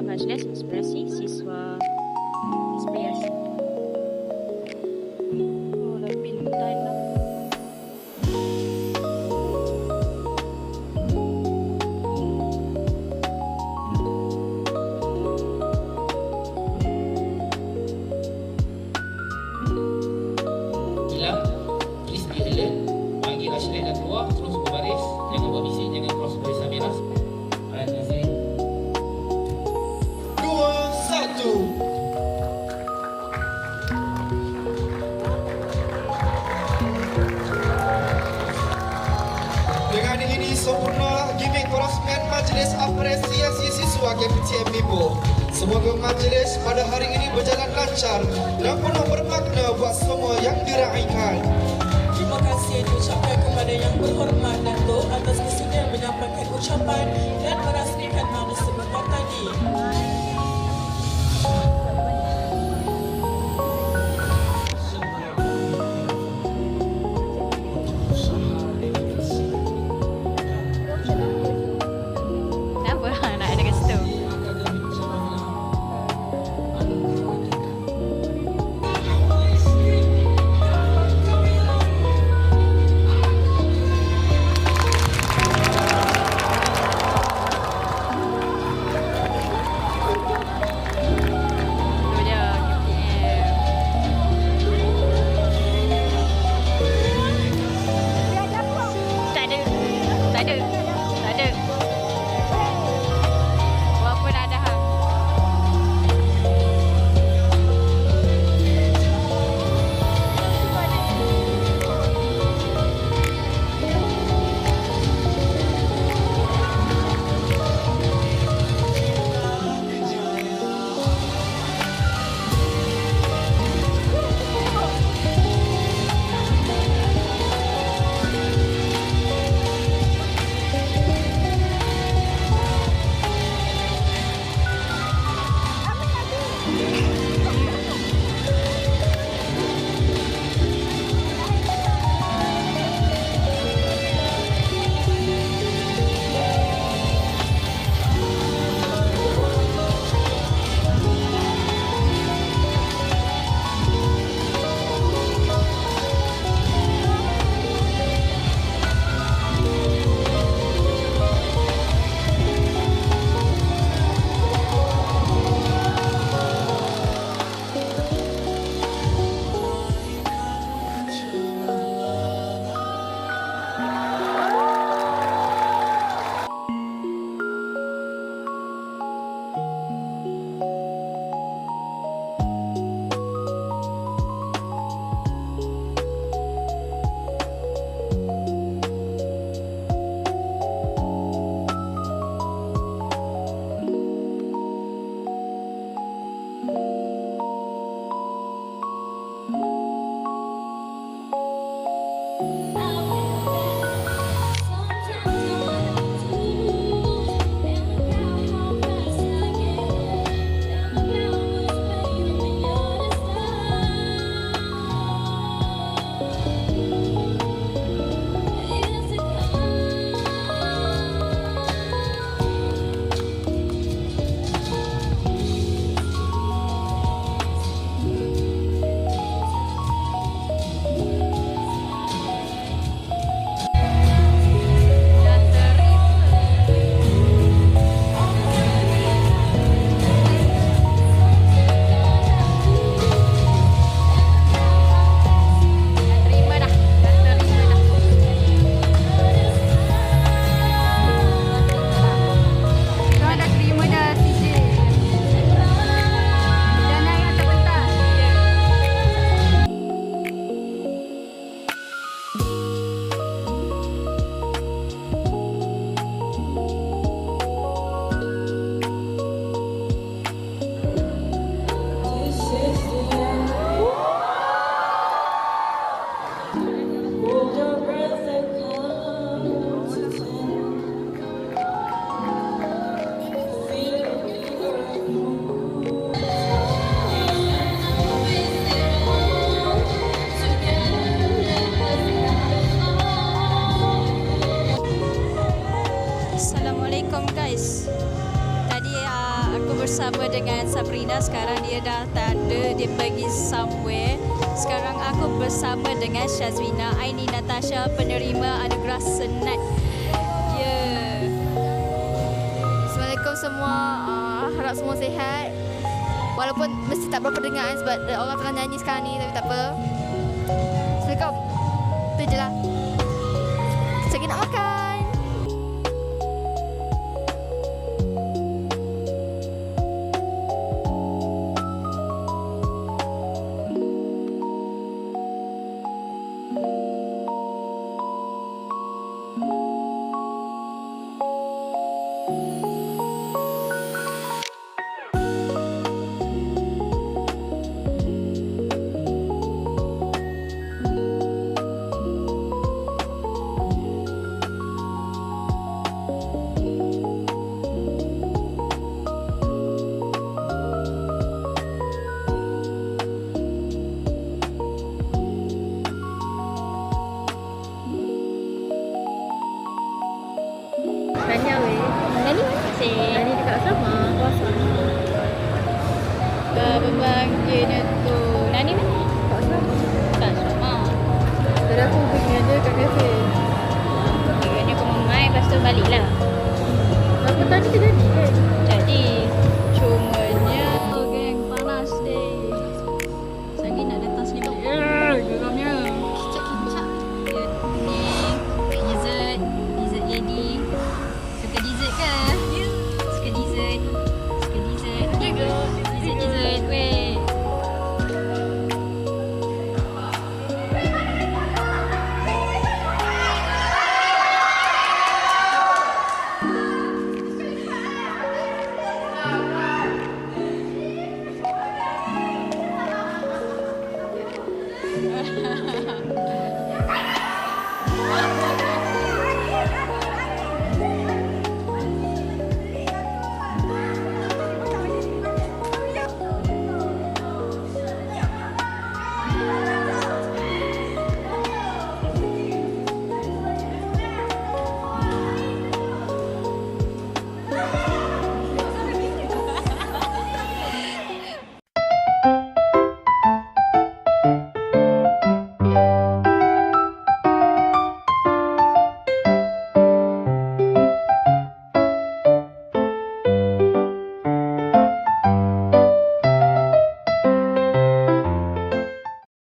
Majlis Inspirasi Siswa Inspirasi. Oh, dah pintar lah. Hilang, please be alert. Panggil Ashley dan keluar, terus berbaris. Jangan buat bising, jangan cross baris Amira. Alright, Nazri. 2, 1. Dengan ini sempurnalah gimmick perasmian Majlis Apresiasi Siswa KPTM Ipoh. Semoga majlis pada hari ini berjalan lancar dan penuh bermakna buat semua yang diraikan. Terima kasih diucapkan kepada Yang Berhormat Dato' atas kesudian menyampaikan ucapan dan merasmikan majlis sebentar tadi. Kenapa nak ada kat situ? Tu je KPTM. Tak ada. Tak ada. Tak ada. Buat apa dah ada hang? Syazwina sekarang dia dah tak ada, dia pergi somewhere. Sekarang aku bersama dengan Syazwina, Aini Natasha, penerima anugerah senat. Assalamualaikum semua. Harap semua sihat. Walaupun mesti tak berapa dengar sebab orang tengah nyanyi sekarang ni, tapi tak apa. Assalamualaikum. Itu je lah. Saya nak makan. Tahniah weh. Nani? Nani dekat asrama. Berbahagianya tu. Nani mana? Kat asrama. Kat asrama. Tadi aku pergi ada kat kafe. Kiranya aku main, lepas tu balik lah. Apa tadi tu jadi kan? Jadi. Cumanya geng panas deh. Lagi nak datang sini balik. Geramnya. Kicap-kicap. Ni dessert. Dessert jadi. Suka dessert ke? Suka dessert. Suka dessert. Dessert weh. Ha ha ha.